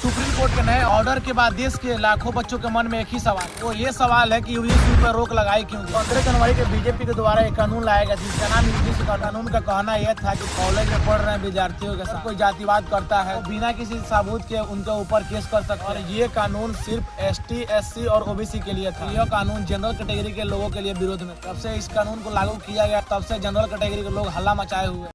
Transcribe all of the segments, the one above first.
Supreme court के नए order के बाद देश के लाखों बच्चों के मन में एक ही सवाल, तो ये सवाल है कि यूजीसी पर रोक लगाई क्यों। 15 जनवरी के बीजेपी के द्वारा एक कानून लाया गया जिसका नाम यूजीसी का। कानून का कहना यह था कि कॉलेज में पढ़ रहे विद्यार्थियों के साथ कोई जातिवाद करता है बिना किसी सबूत के उनके ऊपर केस कर सकते। और ये कानून सिर्फ ST, SC और OBC के लिए था। यह कानून जनरल कैटेगरी के लोगों के लिए विरोध में। तब से इस कानून को लागू किया गया, तब से जनरल कैटेगरी के लोग हल्ला मचाए हुए।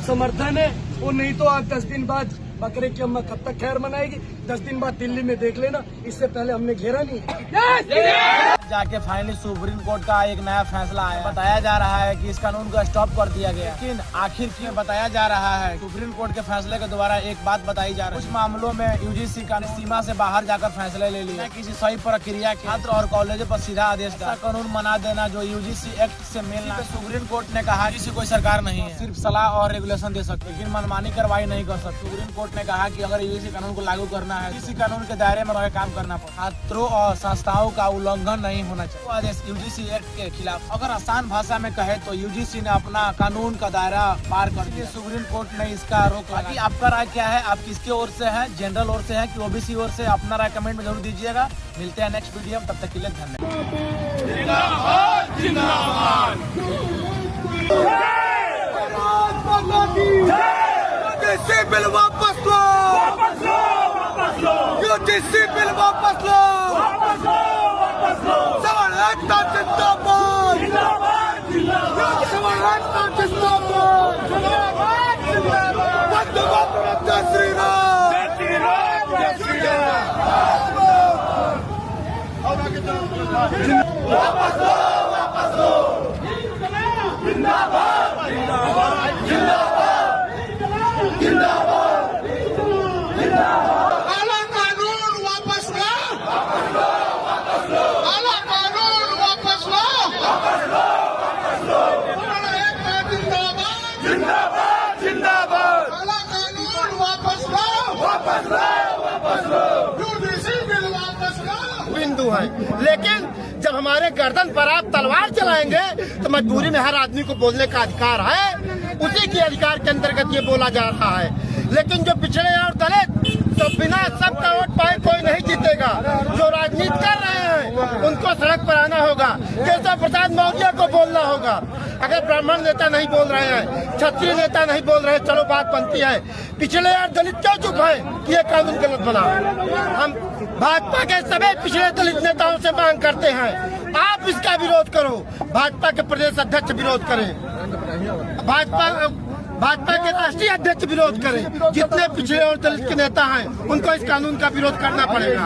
समर्थन है वो, नहीं तो आज 10 दिन बाद बकरे की अम्मा कब तक खैर मनाएगी। 10 दिन बाद दिल्ली में देख लेना, इससे पहले हमने घेरा नहीं। जाके फाइनली सुप्रीम कोर्ट का एक नया फैसला आया। बताया जा रहा है कि इस कानून को स्टॉप कर दिया गया, लेकिन आखिर क्यों बताया जा रहा है। सुप्रीम कोर्ट के फैसले के द्वारा एक बात बताई जा रही है, कुछ मामलों में यूजीसी का सीमा से बाहर जाकर फैसले ले लिया, किसी सही प्रक्रिया के छात्र और कॉलेजों पर सीधा आदेश का कानून बना देना जो यूजीसी एक्ट से मेल ना। सुप्रीम कोर्ट ने कहा किसी कोई सरकार नहीं है, सिर्फ सलाह और रेगुलेशन दे सकते, लेकिन मनमानी कार्रवाई नहीं कर सकती। सुप्रीम कोर्ट ने कहा कि अगर यूजीसी कानून को लागू करना है, इसी कानून के दायरे में रहकर काम करना पड़े, छात्रों और संस्थाओं का उल्लंघन नहीं होना चाहिए। तो आदेश यूजीसी एक्ट के खिलाफ, अगर आसान भाषा में कहे तो यूजीसी ने अपना कानून का दायरा पार कर दिया। सुप्रीम कोर्ट ने इसका रोक लगा। आपका राय क्या है? आप किसके ओर से है, जनरल ओर से है कि OBC ओर से? अपना राय कमेंट में जरूर दीजिएगा। मिलते हैं नेक्स्ट वीडियो में, तब तक के लिए यूजीसी बिल वापस लो, यूजीसी बिल वापस लो, सवाल एकता जिंदाबाद, सवाल एकता जिंदाबाद, वंदे मातरम, जय श्री राम, जय श्री राम। वापस लो, वापस लो, जिंदाबाद, जिंदाबाद, जिंदाबाद, जिंदाबाद, जिंदाबाद। काला कानून वापस लो, वापस लो, वापस लो, काला कानून वापस लो, वापस लो, वापस लो, जिंदाबाद, जिंदाबाद, जिंदाबाद, काला कानून वापस लो, वापस लो, वापस लो, यूजीसी बिल वापस लो। बिंदु है, लेकिन जब हमारे गर्दन पर आप तलवार चलाएंगे तो मजबूरी में हर आदमी को बोलने का अधिकार है। उसी के अधिकार के अंतर्गत ये बोला जा रहा है। लेकिन जो पिछड़े और दलित, तो बिना सबका वोट पाए कोई नहीं जीतेगा। जो राजनीति कर रहे हैं उनको सड़क पर आना होगा, केशव प्रसाद मौर्य को बोलना होगा। अगर ब्राह्मण नेता नहीं बोल रहे हैं, क्षत्रिय नेता नहीं बोल रहे, चलो बात बनती है। पिछड़े और दलित क्यों चुप है कि ये कानून गलत बना? हम भाजपा के सभी पिछड़े दलित नेताओं से मांग करते हैं, आप इसका विरोध करो। भाजपा के प्रदेश अध्यक्ष विरोध करें, भाजपा के राष्ट्रीय अध्यक्ष विरोध करें। जितने पिछड़े और दलित के नेता हैं उनको इस कानून का विरोध करना पड़ेगा।